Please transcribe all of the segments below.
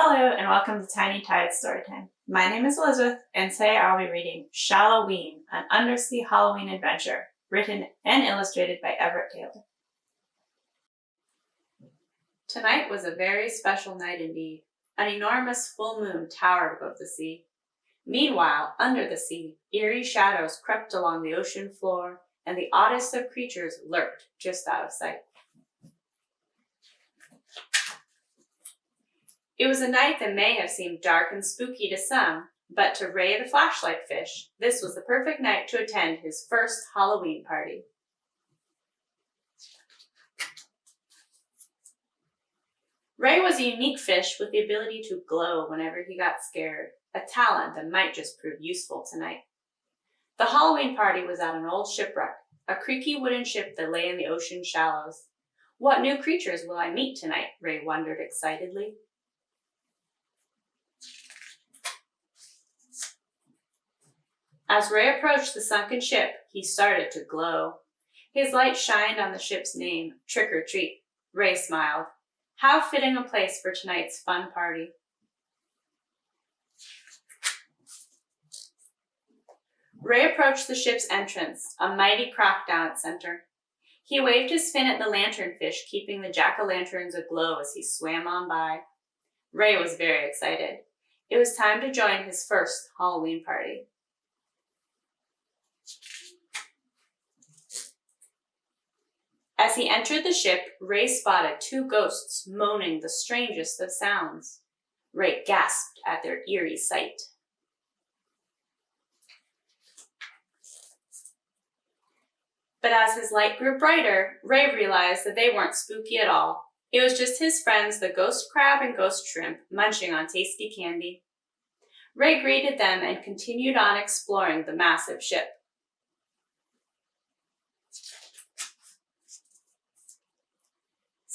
Hello and welcome to Tiny Tide Storytime. My name is Elizabeth and today I'll be reading Shalloween, an Undersea Halloween Adventure, written and illustrated by Everett Taylor. Tonight was a very special night indeed. An enormous full moon towered above the sea. Meanwhile, under the sea, eerie shadows crept along the ocean floor and the oddest of creatures lurked just out of sight. It was a night that may have seemed dark and spooky to some, but to Ray the flashlight fish, this was the perfect night to attend his first Halloween party. Ray was a unique fish with the ability to glow whenever he got scared, a talent that might just prove useful tonight. The Halloween party was at an old shipwreck, a creaky wooden ship that lay in the ocean shallows. What new creatures will I meet tonight? Ray wondered excitedly. As Ray approached the sunken ship, he started to glow. His light shined on the ship's name, Trick or Treat. Ray smiled. How fitting a place for tonight's fun party. Ray approached the ship's entrance, a mighty crock down its center. He waved his fin at the lanternfish, keeping the jack-o'-lanterns aglow as he swam on by. Ray was very excited. It was time to join his first Halloween party. As he entered the ship, Ray spotted two ghosts moaning the strangest of sounds. Ray gasped at their eerie sight. But as his light grew brighter, Ray realized that they weren't spooky at all. It was just his friends, the ghost crab and ghost shrimp, munching on tasty candy. Ray greeted them and continued on exploring the massive ship.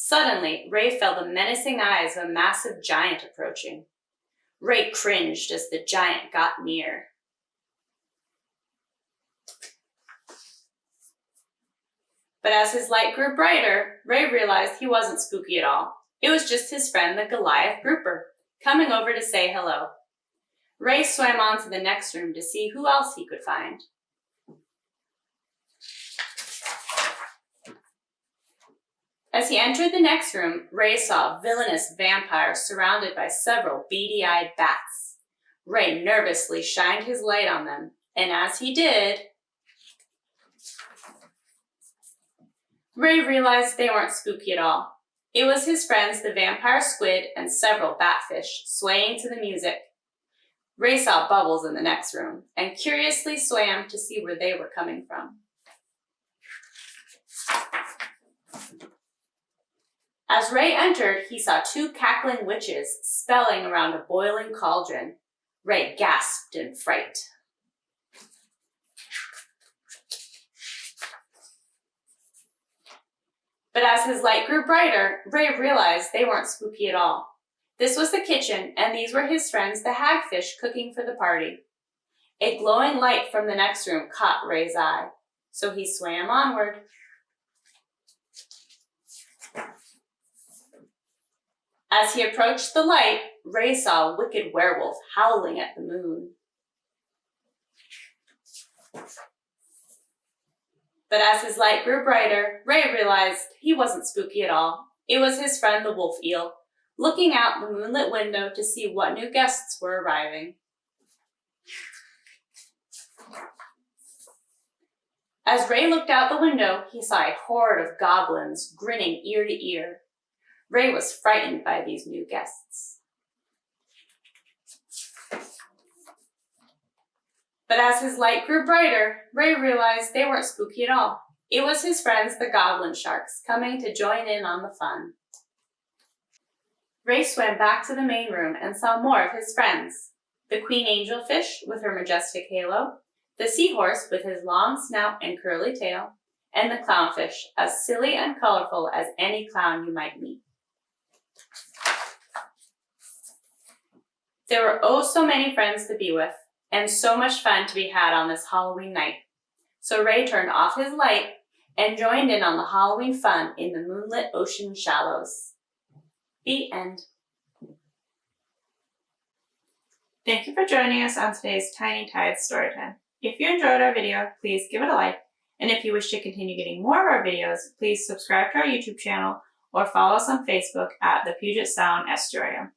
Suddenly, Ray felt the menacing eyes of a massive giant approaching. Ray cringed as the giant got near. But as his light grew brighter, Ray realized he wasn't spooky at all. It was just his friend, the Goliath grouper, coming over to say hello. Ray swam on to the next room to see who else he could find. As he entered the next room, Ray saw villainous vampires surrounded by several beady-eyed bats. Ray nervously shined his light on them, and as he did, Ray realized they weren't spooky at all. It was his friends, the vampire squid and several batfish, swaying to the music. Ray saw bubbles in the next room, and curiously swam to see where they were coming from. As Ray entered, he saw two cackling witches spelling around a boiling cauldron. Ray gasped in fright. But as his light grew brighter, Ray realized they weren't spooky at all. This was the kitchen, and these were his friends, the hagfish, cooking for the party. A glowing light from the next room caught Ray's eye, so he swam onward. As he approached the light, Ray saw a wicked werewolf howling at the moon. But as his light grew brighter, Ray realized he wasn't spooky at all. It was his friend, the wolf eel, looking out the moonlit window to see what new guests were arriving. As Ray looked out the window, he saw a horde of goblins grinning ear to ear. Ray was frightened by these new guests. But as his light grew brighter, Ray realized they weren't spooky at all. It was his friends, the goblin sharks, coming to join in on the fun. Ray swam back to the main room and saw more of his friends. The queen angelfish with her majestic halo, the seahorse with his long snout and curly tail, and the clownfish, as silly and colorful as any clown you might meet. There were oh so many friends to be with, and so much fun to be had on this Halloween night. So Ray turned off his light and joined in on the Halloween fun in the moonlit ocean shallows. The end. Thank you for joining us on today's Tiny Tides Storytime. If you enjoyed our video, please give it a like, and if you wish to continue getting more of our videos, please subscribe to our YouTube channel or follow us on Facebook at the Puget Sound Estuarium.